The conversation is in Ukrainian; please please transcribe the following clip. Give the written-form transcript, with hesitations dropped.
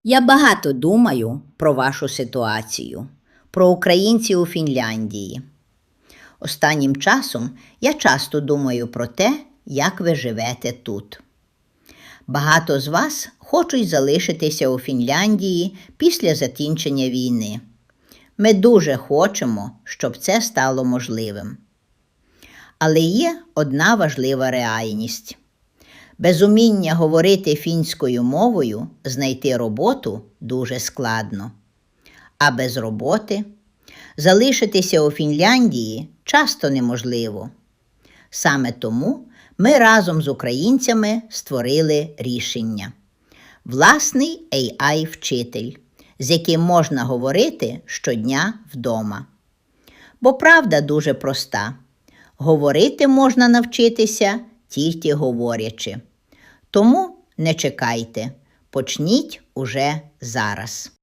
Я багато думаю про вашу ситуацію, про українців у Фінляндії. Останнім часом я часто думаю про те, як ви живете тут. Багато з вас хочуть залишитися у Фінляндії після закінчення війни. Ми дуже хочемо, щоб це стало можливим. Але є одна важлива реальність. Без уміння говорити фінською мовою знайти роботу дуже складно. А без роботи залишитися у Фінляндії часто неможливо. Саме тому ми разом з українцями створили рішення. Власний AI-вчитель, з яким можна говорити щодня вдома. Бо правда дуже проста. Говорити можна навчитися тільки говорячи. Тому не чекайте, почніть уже зараз.